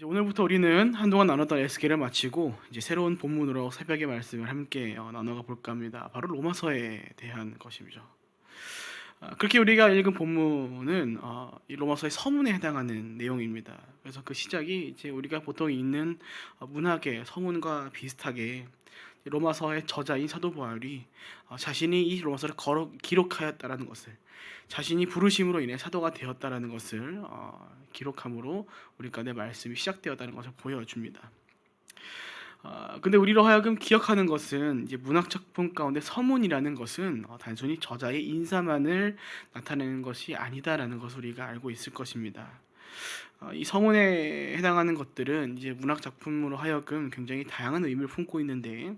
이제 오늘부터 우리는 한동안 나눴던 에스겔을 마치고 이제 새로운 본문으로 새벽의 말씀을 함께 나눠가 볼까 합니다. 바로 로마서에 대한 것이죠. 그렇게 우리가 읽은 본문은 이 로마서의 서문에 해당하는 내용입니다. 그래서 그 시작이 이제 우리가 보통 읽는 문학의 서문과 비슷하게 로마서의 저자인 사도 바울이 자신이 이 로마서를 기록하였다라는 것을, 자신이 부르심으로 인해 사도가 되었다라는 것을 기록함으로 우리 가운데 말씀이 시작되었다는 것을 보여줍니다. 근데 우리로 하여금 기억하는 것은 이제 문학 작품 가운데 서문이라는 것은 단순히 저자의 인사만을 나타내는 것이 아니다라는 것을 우리가 알고 있을 것입니다. 이 서문에 해당하는 것들은 이제 문학 작품으로 하여금 굉장히 다양한 의미를 품고 있는데,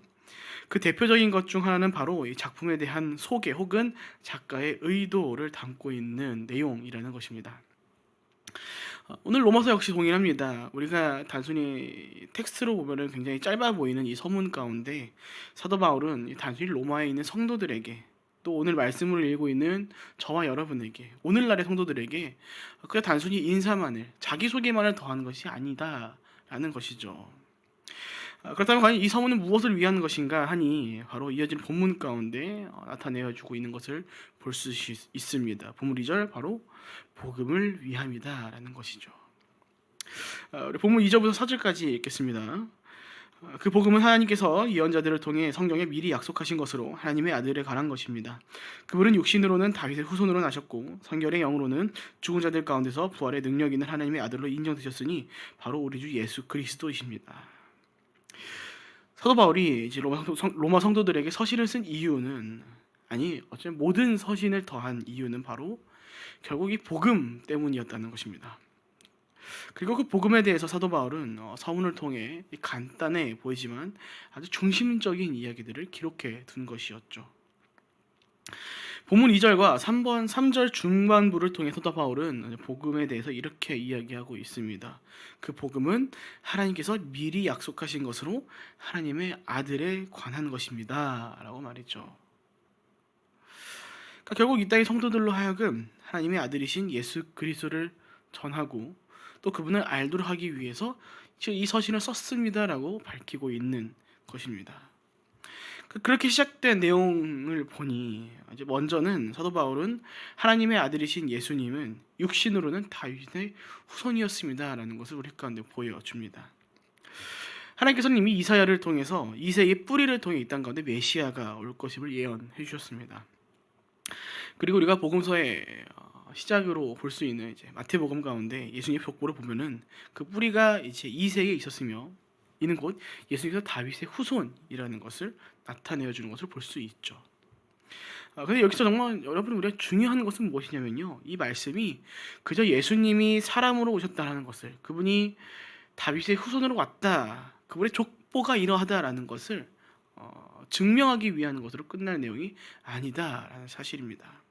그 대표적인 것 중 하나는 바로 이 작품에 대한 소개 혹은 작가의 의도를 담고 있는 내용이라는 것입니다. 오늘 로마서 역시 동일합니다. 우리가 단순히 텍스트로 보면은 굉장히 짧아 보이는 이 서문 가운데 사도 바울은 단순히 로마에 있는 성도들에게, 또 오늘 말씀을 읽고 있는 저와 여러분에게, 오늘날의 성도들에게 그냥 단순히 인사만을, 자기소개만을 더하는 것이 아니다라는 것이죠. 그렇다면 과연 이 서문은 무엇을 위한 것인가 하니 바로 이어진 본문 가운데 나타내어주고 있는 것을 볼 수 있습니다. 본문 2절 바로 복음을 위함이다라는 것이죠. 우리 본문 2절부터 4절까지 읽겠습니다. 그 복음은 하나님께서 예언자들을 통해 성경에 미리 약속하신 것으로 하나님의 아들에 관한 것입니다. 그분은 육신으로는 다윗의 후손으로 나셨고 성결의 영으로는 죽은 자들 가운데서 부활의 능력 있는 하나님의 아들로 인정되셨으니 바로 우리 주 예수 그리스도이십니다. 사도 바울이 이제 로마 성도들에게 서신을 쓴 이유는, 아니 어쩌면 모든 서신을 더한 이유는 바로 결국 이 복음 때문이었다는 것입니다. 그리고 그 복음에 대해서 사도 바울은 서문을 통해 간단해 보이지만 아주 중심적인 이야기들을 기록해 둔 것이었죠. 본문 2절과 3절 중반부를 통해 사도 바울은 복음에 대해서 이렇게 이야기하고 있습니다. 그 복음은 하나님께서 미리 약속하신 것으로 하나님의 아들에 관한 것입니다 라고 말했죠. 그러니까 결국 이 땅의 성도들로 하여금 하나님의 아들이신 예수 그리스도를 전하고 또 그분을 알도록 하기 위해서 이 서신을 썼습니다 라고 밝히고 있는 것입니다. 그렇게 시작된 내용을 보니 이제 먼저는 사도 바울은 하나님의 아들이신 예수님은 육신으로는 다윗의 후손이었습니다라는 것을 우리 가운데 보여줍니다. 하나님께서는 이미 이사야를 통해서 이새의 뿌리를 통해 이 땅 가운데 메시아가 올 것임을 예언해 주셨습니다. 그리고 우리가 복음서의 시작으로 볼 수 있는 이제 마태복음 가운데 예수님의 족보를 보면은 그 뿌리가 이제 이새에 있었으며 이는 곧 예수님께서 다윗의 후손이라는 것을 나타내어 주는 것을 볼 수 있죠. 근데 여기서 정말 여러분 우리가 중요한 것은 무엇이냐면요, 이 말씀이 그저 예수님이 사람으로 오셨다는 것을, 그분이 다윗의 후손으로 왔다, 그분의 족보가 이러하다라는 것을 증명하기 위한 것으로 끝날 내용이 아니다라는 사실입니다.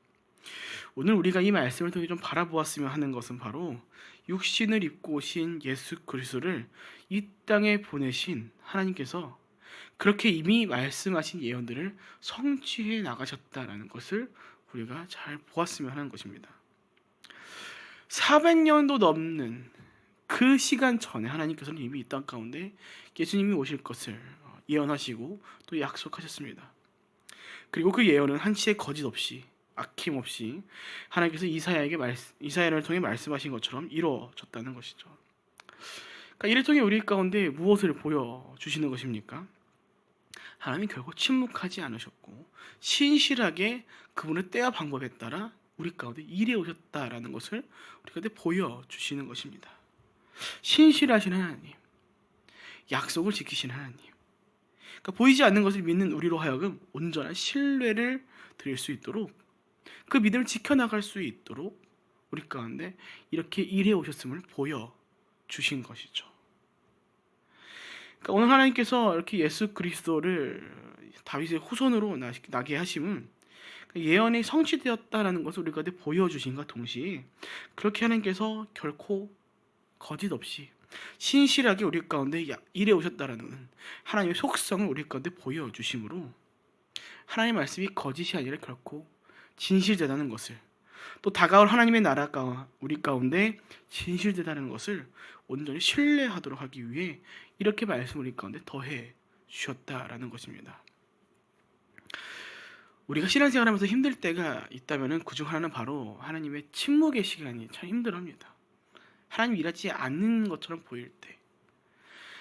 오늘 우리가 이 말씀을 통해 좀 바라보았으면 하는 것은 바로 육신을 입고 오신 예수 그리스도를 이 땅에 보내신 하나님께서 그렇게 이미 말씀하신 예언들을 성취해 나가셨다는 것을 우리가 잘 보았으면 하는 것입니다. 400년도 넘는 그 시간 전에 하나님께서는 이미 이 땅 가운데 예수님이 오실 것을 예언하시고 또 약속하셨습니다. 그리고 그 예언은 한치의 거짓 없이, 아낌없이 하나님께서 이사야를 통해 말씀하신 것처럼 이루어졌다는 것이죠. 그러니까 이를 통해 우리 가운데 무엇을 보여주시는 것입니까? 하나님이 결국 침묵하지 않으셨고 신실하게 그분의 때와 방법에 따라 우리 가운데 일해 오셨다라는 것을 우리 가운데 보여주시는 것입니다. 신실하신 하나님, 약속을 지키신 하나님, 그러니까 보이지 않는 것을 믿는 우리로 하여금 온전한 신뢰를 드릴 수 있도록, 그 믿음을 지켜나갈 수 있도록 우리 가운데 이렇게 일해 오셨음을 보여주신 것이죠. 그러니까 오늘 하나님께서 이렇게 예수 그리스도를 다윗의 후손으로 나게 하심은 예언이 성취되었다라는 것을 우리 가운데 보여주신과 동시에 그렇게 하나님께서 결코 거짓 없이 신실하게 우리 가운데 일해 오셨다라는 하나님의 속성을 우리 가운데 보여주심으로 하나님의 말씀이 거짓이 아니라 결코 진실되다는 것을, 또 다가올 하나님의 나라가 우리 가운데 진실되다는 것을 온전히 신뢰하도록 하기 위해 이렇게 말씀을 우리 가운데 더해 주셨다라는 것입니다. 우리가 신앙생활하면서 힘들 때가 있다면 그중 하나는 바로 하나님의 침묵의 시간이 참 힘들합니다. 하나님 일하지 않는 것처럼 보일 때,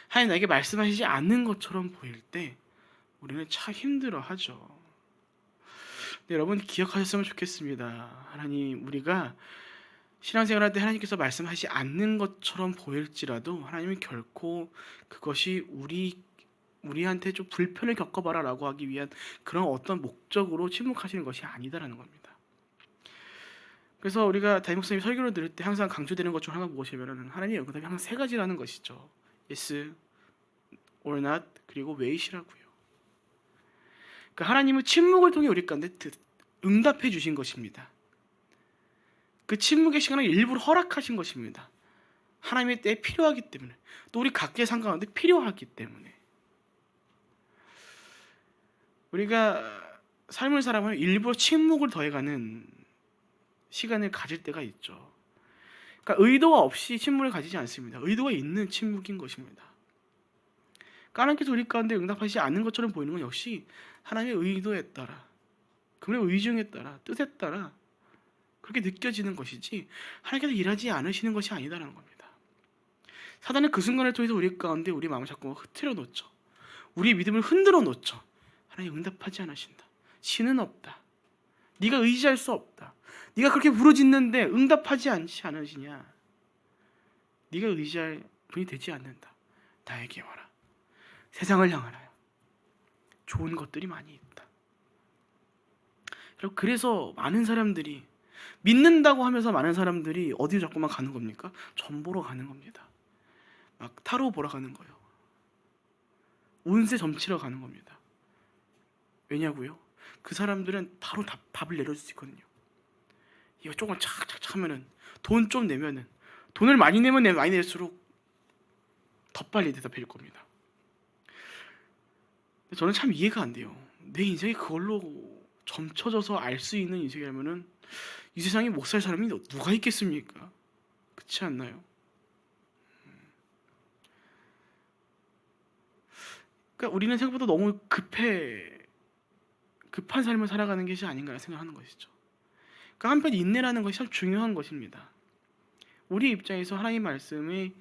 하나님 나에게 말씀하시지 않는 것처럼 보일 때 우리는 참 힘들어하죠. 여러분 기억하셨으면 좋겠습니다. 하나님, 우리가 신앙생활할 때 하나님께서 말씀하시지 않는 것처럼 보일지라도 하나님은 결코 그것이 우리한테 좀 불편을 겪어봐라라고 하기 위한 그런 어떤 목적으로 침묵하시는 것이 아니다라는 겁니다. 그래서 우리가 담임 목사님 설교를 들을 때 항상 강조되는 것 중 하나가 무엇이냐면 하나님의 응답이 항상 세 가지라는 것이죠. yes, or not, 그리고 wait이라고요. 그러니까 하나님은 침묵을 통해 우리 가운데 응답해 주신 것입니다. 그 침묵의 시간을 일부러 허락하신 것입니다. 하나님의 때에 필요하기 때문에, 또 우리 각자의 삶 가운데 필요하기 때문에. 우리가 삶을 살아가면 일부러 침묵을 더해가는 시간을 가질 때가 있죠. 그러니까 의도가 없이 침묵을 가지지 않습니다. 의도가 있는 침묵인 것입니다. 하나님께서 우리 가운데 응답하시지 않는 것처럼 보이는 건 역시 하나님의 의도에 따라, 그분의 의중에 따라, 뜻에 따라 그렇게 느껴지는 것이지 하나님께서 일하지 않으시는 것이 아니다라는 겁니다. 사단은 그 순간을 통해서 우리 가운데 우리 마음을 자꾸 흐트려 놓죠. 우리의 믿음을 흔들어 놓죠. 하나님 응답하지 않으신다. 신은 없다. 네가 의지할 수 없다. 네가 그렇게 부르짖는데 응답하지 않으시냐. 네가 의지할 분이 되지 않는다. 나에게 와라. 세상을 향하라. 좋은 것들이 많이 있다. 그래서 많은 사람들이 믿는다고 하면서 많은 사람들이 어디로 자꾸만 가는 겁니까? 점 보러 가는 겁니다. 막 타로 보러 가는 거예요. 운세 점치러 가는 겁니다. 왜냐고요? 그 사람들은 바로 답을 내려줄 수 있거든요. 이거 조금 착착착 하면은, 돈 좀 내면은, 돈을 많이 내면 많이 낼수록 더 빨리 대답해 줄 겁니다. 저는 참 이해가 안 돼요. 내 인생이 그걸로 점쳐져서 알 수 있는 인생이라면은 이 세상에 못 살 사람이 누가 있겠습니까? 그렇지 않나요? 그러니까 우리는 생각보다 너무 급한 삶을 살아가는 것이 아닌가 생각하는 것이죠. 그러니까 한편 인내라는 것이 참 중요한 것입니다. 우리 입장에서 하나님 말씀이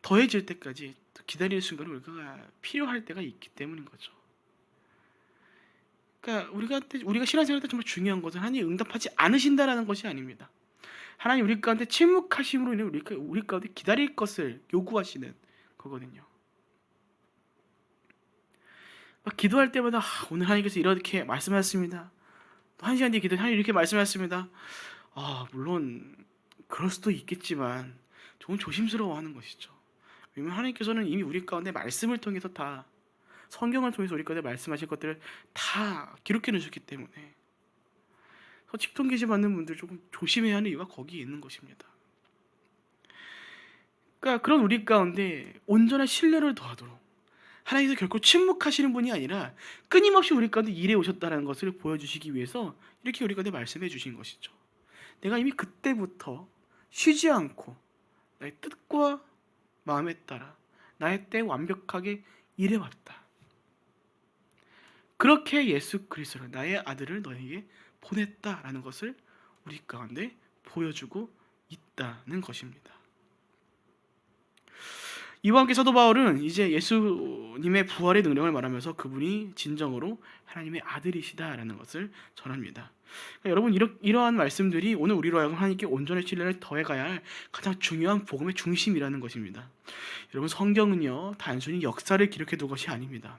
더해질 때까지 기다릴 순간을 우리가 필요할 때가 있기 때문인 거죠. 그러니까 우리가 신앙생활 때 정말 중요한 것은 하나님 응답하지 않으신다라는 것이 아닙니다. 하나님 우리 가운데 침묵하심으로 인해 우리 가운데 기다릴 것을 요구하시는 거거든요. 막 기도할 때마다 오늘 하나님께서 이렇게 말씀하셨습니다. 또 1시간 뒤에 기도해 하나님 이렇게 말씀하셨습니다. 물론 그럴 수도 있겠지만 조금 조심스러워하는 것이죠. 왜냐하면 하나님께서는 이미 우리 가운데 말씀을 통해서 다, 성경을 통해서 우리 가운데 말씀하실 것들을 다 기록해 놓으셨기 때문에 직통 계시 받는 분들 조금 조심해야 하는 이유가 거기에 있는 것입니다. 그러니까 그런 우리 가운데 온전한 신뢰를 더하도록 하나님께서 결코 침묵하시는 분이 아니라 끊임없이 우리 가운데 일해 오셨다는 것을 보여주시기 위해서 이렇게 우리 가운데 말씀해 주신 것이죠. 내가 이미 그때부터 쉬지 않고 나의 뜻과 마음에 따라 나의 때에 완벽하게 일해왔다. 그렇게 예수 그리스도를, 나의 아들을 너에게 보냈다라는 것을 우리 가운데 보여주고 있다는 것입니다. 이와 함께 사도 바울은 이제 예수님의 부활의 능력을 말하면서 그분이 진정으로 하나님의 아들이시다라는 것을 전합니다. 그러니까 여러분, 이러한 말씀들이 오늘 우리로 하여금 하나님께 온전한 신뢰를 더해가야 할 가장 중요한 복음의 중심이라는 것입니다. 여러분, 성경은요 단순히 역사를 기록해 둔 것이 아닙니다.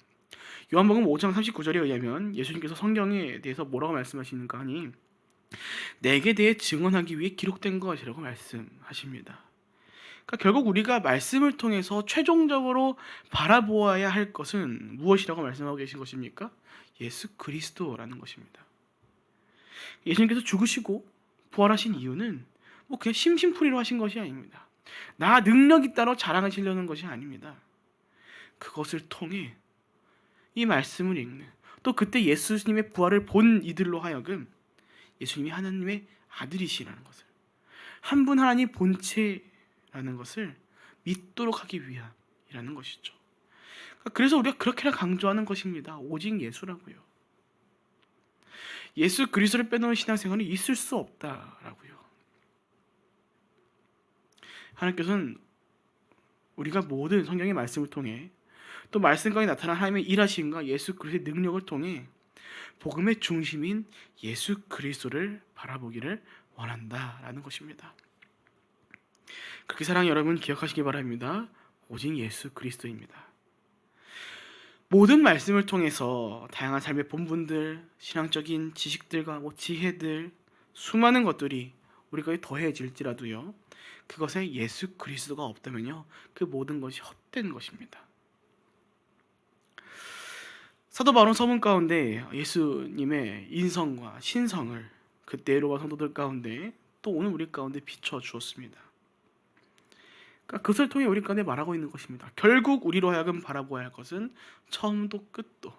요한복음 5장 39절에 의하면 예수님께서 성경에 대해서 뭐라고 말씀하시는가 하니 내게 대해 증언하기 위해 기록된 것이라고 말씀하십니다. 그러니까 결국 우리가 말씀을 통해서 최종적으로 바라보아야 할 것은 무엇이라고 말씀하고 계신 것입니까? 예수 그리스도라는 것입니다. 예수님께서 죽으시고 부활하신 이유는 그냥 심심풀이로 하신 것이 아닙니다. 나 능력 있다로 자랑하시려는 것이 아닙니다. 그것을 통해 이 말씀을 읽는, 또 그때 예수님의 부활을 본 이들로 하여금 예수님이 하나님의 아들이시라는 것을, 한 분 하나님 본체라는 것을 믿도록 하기 위함이라는 것이죠. 그래서 우리가 그렇게나 강조하는 것입니다. 오직 예수라고요. 예수 그리스도를 빼놓은 신앙생활은 있을 수 없다라고요. 하나님께서는 우리가 모든 성경의 말씀을 통해 또 말씀 가운데 나타난 하나님의 일하심과 예수 그리스도의 능력을 통해 복음의 중심인 예수 그리스도를 바라보기를 원한다라는 것입니다. 그렇게 사랑하는 여러분 기억하시기 바랍니다. 오직 예수 그리스도입니다. 모든 말씀을 통해서 다양한 삶의 본분들, 신앙적인 지식들과 지혜들, 수많은 것들이 우리가 더해질지라도요, 그것에 예수 그리스도가 없다면요, 그 모든 것이 헛된 것입니다. 사도 바울은 서문 가운데 예수님의 인성과 신성을 그때 로마 성도들 가운데 또 오늘 우리 가운데 비춰 주었습니다. 그러니까 그것을 통해 우리 가운데 말하고 있는 것입니다. 결국 우리로 하여금 바라보아야 할 것은 처음도 끝도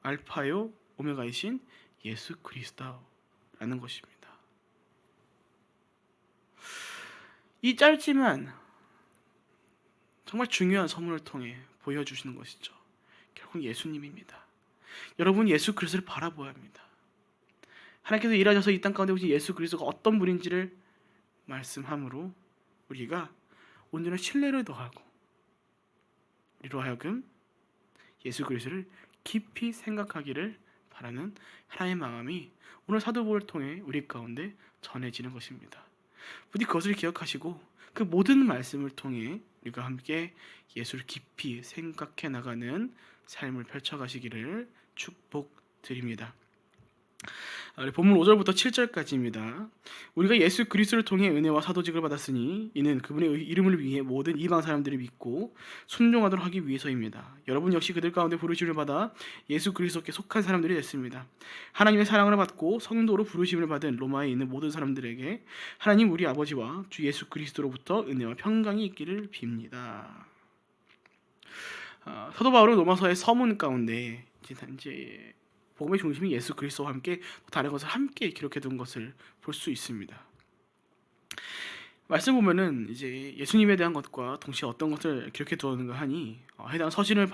알파요 오메가이신 예수 그리스도라는 것입니다. 이 짧지만 정말 중요한 선물을 통해 보여주시는 것이죠. 결국 예수님입니다. 여러분 예수 그리스도를 바라보아야 합니다. 하나님께서 일하셔서 이 땅 가운데 오신 예수 그리스도가 어떤 분인지를 말씀함으로 우리가 온전한 신뢰를 더하고 우리로 하여금 예수 그리스도를 깊이 생각하기를 바라는 하나님의 마음이 오늘 사도 바울을 통해 우리 가운데 전해지는 것입니다. 부디 그것을 기억하시고 그 모든 말씀을 통해 우리가 함께 예수를 깊이 생각해 나가는 삶을 펼쳐가시기를 축복드립니다. 본문 5절부터 7절까지입니다. 우리가 예수 그리스도를 통해 은혜와 사도직을 받았으니 이는 그분의 이름을 위해 모든 이방 사람들이 믿고 순종하도록 하기 위해서입니다. 여러분 역시 그들 가운데 부르심을 받아 예수 그리스도께 속한 사람들이 됐습니다. 하나님의 사랑을 받고 성도로 부르심을 받은 로마에 있는 모든 사람들에게 하나님 우리 아버지와 주 예수 그리스도로부터 은혜와 평강이 있기를 빕니다. 사도 바울은 로마서의 서문 가운데 이제 복음의 중심이 예수 그리스도와 함께 다른 것을 함께 기록해 둔 것을 볼 수 있습니다. 말씀 보면은 이제 예수님에 대한 것과 동시에 어떤 것을 기록해 두었는가 하니 해당 서신을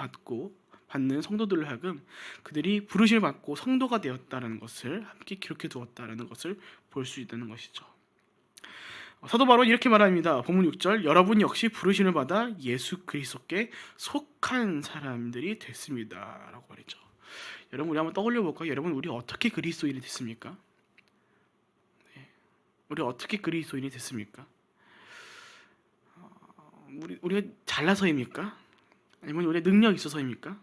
받는 성도들을 하여금 그들이 부르심을 받고 성도가 되었다는 것을 함께 기록해 두었다는 것을 볼 수 있다는 것이죠. 사도 바울은 이렇게 말합니다. 본문 6절 여러분 역시 부르심을 받아 예수 그리스도께 속한 사람들이 됐습니다 라고 말했죠. 여러분 우리 한번 떠올려 볼까요? 여러분 우리 어떻게 그리스도인이 됐습니까? 우리 어떻게 그리스도인이 됐습니까? 우리가 잘나서입니까? 아니면 우리의 능력이 있어서입니까?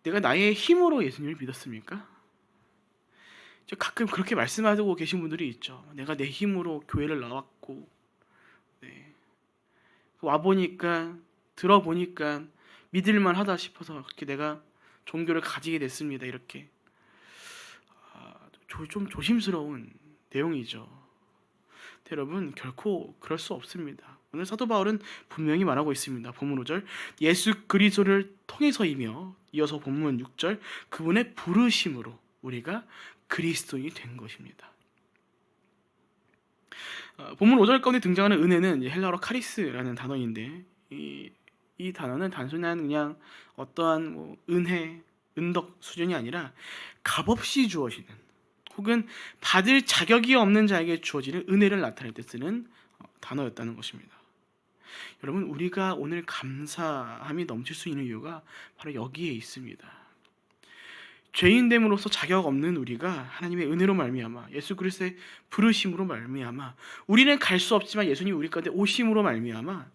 내가 나의 힘으로 예수님을 믿었습니까? 가끔 그렇게 말씀하고 계신 분들이 있죠. 내가 내 힘으로 교회를 나왔고 와보니까 들어보니까 믿을만 하다 싶어서 그렇게 내가 종교를 가지게 됐습니다. 이렇게 좀 조심스러운 내용이죠. 여러분 결코 그럴 수 없습니다. 오늘 사도 바울은 분명히 말하고 있습니다. 본문 5절 예수 그리스도를 통해서이며 이어서 본문 6절 그분의 부르심으로 우리가 그리스도인이 된 것입니다. 본문 5절 가운데 등장하는 은혜는 헬라어로 카리스라는 단어인데 이 단어는 단순한 그냥 어떠한 은혜, 은덕 수준이 아니라 값없이 주어지는 혹은 받을 자격이 없는 자에게 주어지는 은혜를 나타낼 때 쓰는 단어였다는 것입니다. 여러분 우리가 오늘 감사함이 넘칠 수 있는 이유가 바로 여기에 있습니다. 죄인됨으로써 자격 없는 우리가 하나님의 은혜로 말미암아 예수 그리스도의 부르심으로 말미암아 우리는 갈 수 없지만 예수님이 우리 가운데 오심으로 말미암아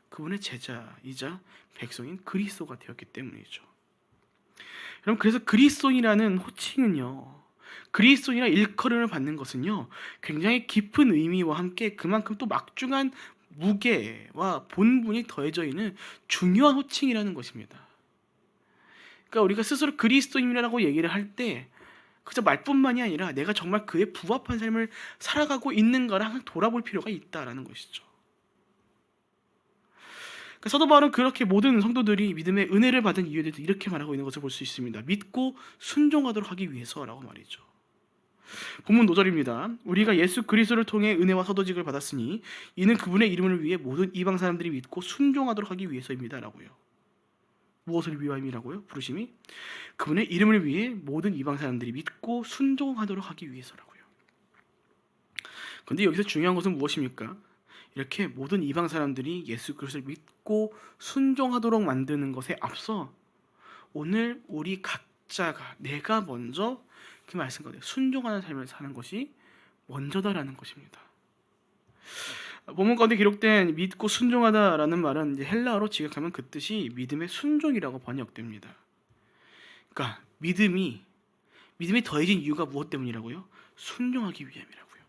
그분의 제자이자 백성인 그리스도가 되었기 때문이죠. 여러분 그래서 그리스도인이라는 호칭은요, 그리스도인이라 일컬음을 받는 것은요 굉장히 깊은 의미와 함께 그만큼 또 막중한 무게와 본분이 더해져 있는 중요한 호칭이라는 것입니다. 그러니까 우리가 스스로 그리스도인이라고 얘기를 할 때 그저 말뿐만이 아니라 내가 정말 그에 부합한 삶을 살아가고 있는가를 항상 돌아볼 필요가 있다라는 것이죠. 그러니까 사도 바울은 그렇게 모든 성도들이 믿음의 은혜를 받은 이유에 대해서 이렇게 말하고 있는 것을 볼 수 있습니다. 믿고 순종하도록 하기 위해서라고 말이죠. 본문 노절입니다. 우리가 예수 그리스도를 통해 은혜와 서도직을 받았으니 이는 그분의 이름을 위해 모든 이방 사람들이 믿고 순종하도록 하기 위해서입니다라고요. 무엇을 위함이라고요? 부르심이 그분의 이름을 위해 모든 이방 사람들이 믿고 순종하도록 하기 위해서라고요. 그런데 여기서 중요한 것은 무엇입니까? 이렇게 모든 이방 사람들이 예수 그리스도를 믿고 순종하도록 만드는 것에 앞서 오늘 우리 각자가 내가 먼저 그 말씀 가운데 순종하는 삶을 사는 것이 먼저다라는 것입니다. 본문 가운데 기록된 믿고 순종하다라는 말은 이제 헬라어로 직역하면 그 뜻이 믿음의 순종이라고 번역됩니다. 그러니까 믿음이 더해진 이유가 무엇 때문이라고요? 순종하기 위함이라고요.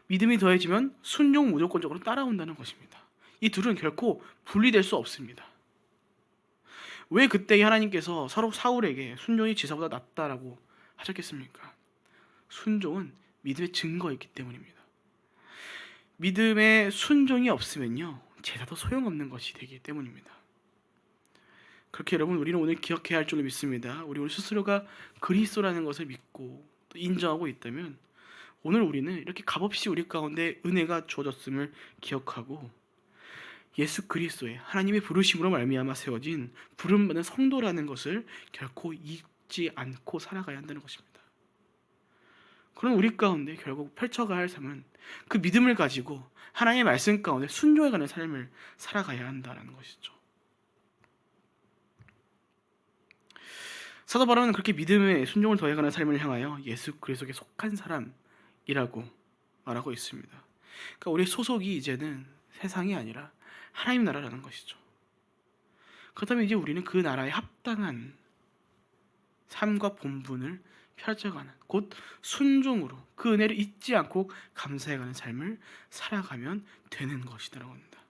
믿음이 더해지면 순종 무조건적으로 따라온다는 것입니다. 이 둘은 결코 분리될 수 없습니다. 왜 그때 하나님께서 서로 사울에게 순종이 지사보다 낫다라고 하셨겠습니까? 순종은 믿음의 증거이기 때문입니다. 믿음의 순종이 없으면요 제사도 소용없는 것이 되기 때문입니다. 그렇게 여러분 우리는 오늘 기억해야 할 줄로 믿습니다. 우리 스스로가 그리스도라는 것을 믿고 또 인정하고 있다면 오늘 우리는 이렇게 값없이 우리 가운데 은혜가 주어졌음을 기억하고 예수 그리스도의 하나님의 부르심으로 말미암아 세워진 부름받은 성도라는 것을 결코 잊지 않고 살아가야 한다는 것입니다. 그럼 우리 가운데 결국 펼쳐가야 할 삶은 그 믿음을 가지고 하나님의 말씀 가운데 순종해가는 삶을 살아가야 한다는 것이죠. 사도 바울은 그렇게 믿음의 순종을 더해가는 삶을 향하여 예수 그리스도에 속한 사람이라고 말하고 있습니다. 그러니까 우리의 소속이 이제는 세상이 아니라 하나님 나라라는 것이죠. 그렇다면 이제 우리는 그 나라에 합당한 삶과 본분을 펼쳐가는 곧 순종으로 그 은혜를 잊지 않고 감사해가는 삶을 살아가면 되는 것이라고 합니다.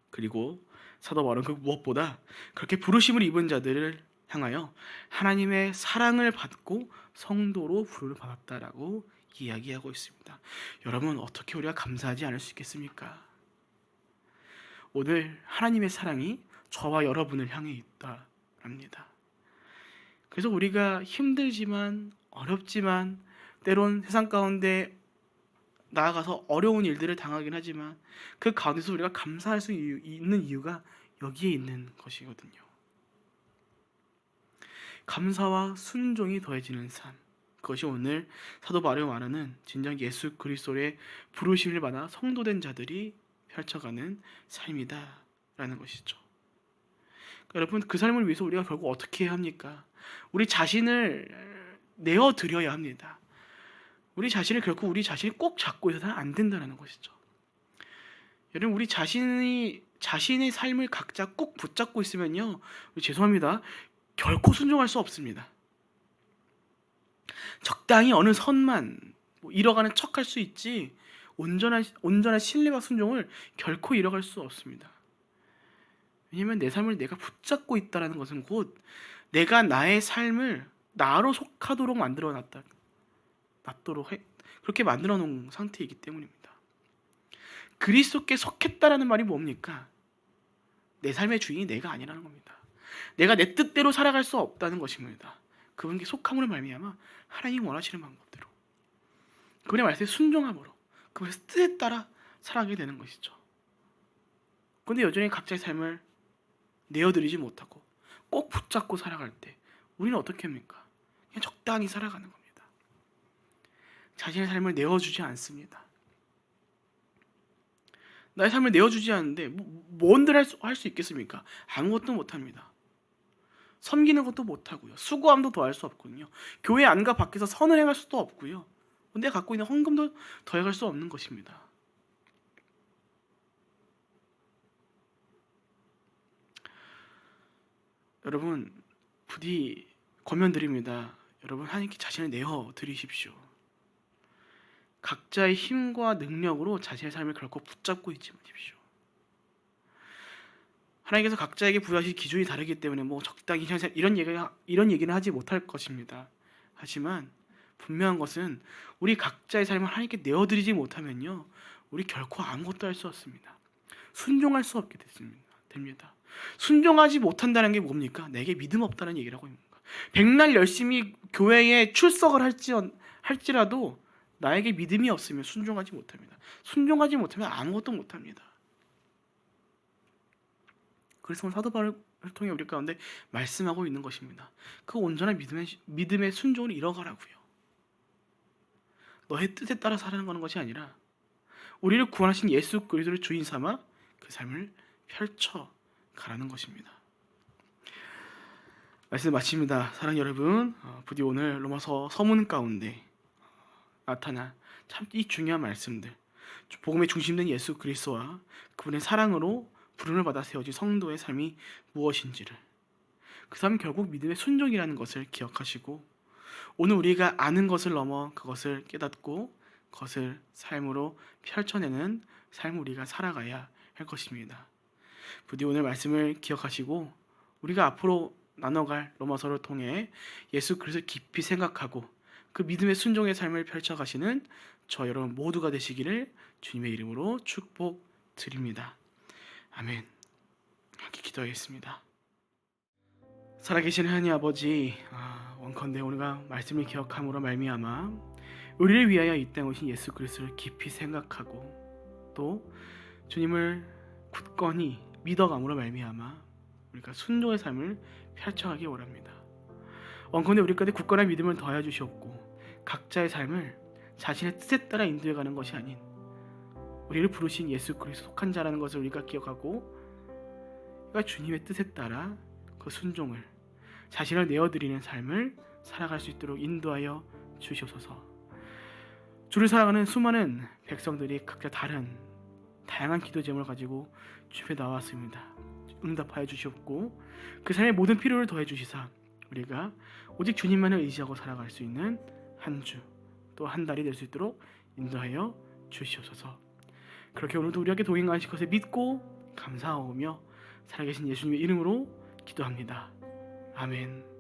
그리고 사도 바울은 그 무엇보다 그렇게 부르심을 입은 자들을 향하여 하나님의 사랑을 받고 성도로 부름을 받았다라고 이야기하고 있습니다. 여러분 어떻게 우리가 감사하지 않을 수 있겠습니까? 오늘 하나님의 사랑이 저와 여러분을 향해 있다랍니다. 그래서 우리가 힘들지만 어렵지만 때론 세상 가운데 나아가서 어려운 일들을 당하긴 하지만 그 가운데서 우리가 감사할 수 있는 이유가 여기에 있는 것이거든요. 감사와 순종이 더해지는 삶, 그것이 오늘 사도 바울이 말하는 진정 예수 그리스도의 부르심을 받아 성도된 자들이 펼쳐가는 삶이다라는 것이죠. 그러니까 여러분 그 삶을 위해서 우리가 결국 어떻게 해야 합니까? 우리 자신을 내어드려야 합니다. 우리 자신을 결코 우리 자신이 꼭 잡고 있어서는 안 된다는 것이죠. 여러분 우리 자신의 삶을 각자 꼭 붙잡고 있으면요 죄송합니다 결코 순종할 수 없습니다. 적당히 어느 선만 이뤄가는 척할 수 있지 온전한 신뢰와 순종을 결코 이뤄갈 수 없습니다. 왜냐하면 내 삶을 내가 붙잡고 있다는 것은 곧 내가 나의 삶을 나로 속하도록 그렇게 만들어 놓은 상태이기 때문입니다. 그리스도께 속했다라는 말이 뭡니까? 내 삶의 주인이 내가 아니라는 겁니다. 내가 내 뜻대로 살아갈 수 없다는 것입니다. 그분께 속함으로 말미암아 하나님 원하시는 방법대로 그분의 말씀에 순종함으로 그분의 뜻에 따라 살아가게 되는 것이죠. 그런데 여전히 각자의 삶을 내어드리지 못하고 꼭 붙잡고 살아갈 때 우리는 어떻게 합니까? 그냥 적당히 살아가는 겁니다. 자신의 삶을 내어주지 않습니다. 나의 삶을 내어주지 않는데 뭔들 할 수 있겠습니까? 아무것도 못합니다. 섬기는 것도 못하고요. 수고함도 더할 수 없거든요. 교회 안과 밖에서 선을 행할 수도 없고요. 내가 갖고 있는 헌금도 더해갈 수 없는 것입니다. 여러분 부디 권면드립니다. 여러분 하나님께 자신을 내어드리십시오. 각자의 힘과 능력으로 자신의 삶을 결코 붙잡고 있지 마십시오. 하나님께서 각자에게 부여하신 기준이 다르기 때문에 적당히 이런 얘기는 하지 못할 것입니다. 하지만 분명한 것은 우리 각자의 삶을 하나님께 내어드리지 못하면요 우리 결코 아무것도 할 수 없습니다. 순종할 수 없게 됩니다. 순종하지 못한다는 게 뭡니까? 내게 믿음 없다는 얘기라고 합니다. 백날 열심히 교회에 출석을 할지라도 나에게 믿음이 없으면 순종하지 못합니다. 순종하지 못하면 아무것도 못합니다. 그래서 오늘 사도 바울을 통해 우리 가운데 말씀하고 있는 것입니다. 그 온전한 믿음의 순종을 이뤄가라고요. 너의 뜻에 따라 살아가는 것이 아니라 우리를 구원하신 예수 그리스도를 주인 삼아 그 삶을 펼쳐 가라는 것입니다. 말씀 마칩니다. 사랑하는 여러분, 부디 오늘 로마서 서문 가운데 나타난 참 이 중요한 말씀들, 복음의 중심된 예수 그리스도와 그분의 사랑으로 부름을 받아 세워진 성도의 삶이 무엇인지를, 그 삶은 결국 믿음의 순종이라는 것을 기억하시고 오늘 우리가 아는 것을 넘어 그것을 깨닫고 그것을 삶으로 펼쳐내는 삶을 우리가 살아가야 할 것입니다. 부디 오늘 말씀을 기억하시고 우리가 앞으로 나눠갈 로마서를 통해 예수 그리스도를 깊이 생각하고 그 믿음의 순종의 삶을 펼쳐가시는 저 여러분 모두가 되시기를 주님의 이름으로 축복드립니다. 아멘. 함께 기도하겠습니다. 살아계신 하나님 아버지, 원컨대 우리가 말씀을 기억함으로 말미암아 우리를 위하여 이 땅에 오신 예수 그리스도를 깊이 생각하고 또 주님을 굳건히 믿어감으로 말미암아 우리가 순종의 삶을 펼쳐가기 원합니다. 원컨대 우리 가운데 굳건한 믿음을 더하여 주시옵고 각자의 삶을 자신의 뜻에 따라 인도해가는 것이 아닌 우리를 부르신 예수 그리스도 속한 자라는 것을 우리가 기억하고 우리가 주님의 뜻에 따라 그 순종을 자신을 내어드리는 삶을 살아갈 수 있도록 인도하여 주시옵소서. 주를 사랑하는 수많은 백성들이 각자 다양한 기도 제목을 가지고 주변에 나왔습니다. 응답하여 주시옵고 그 삶의 모든 필요를 더해 주시사 우리가 오직 주님만을 의지하고 살아갈 수 있는 한 주 또 한 달이 될 수 있도록 인도하여 주시옵소서. 그렇게 오늘도 우리에게 동행하실 것을 믿고 감사하오며 살아계신 예수님의 이름으로 기도합니다. 아멘.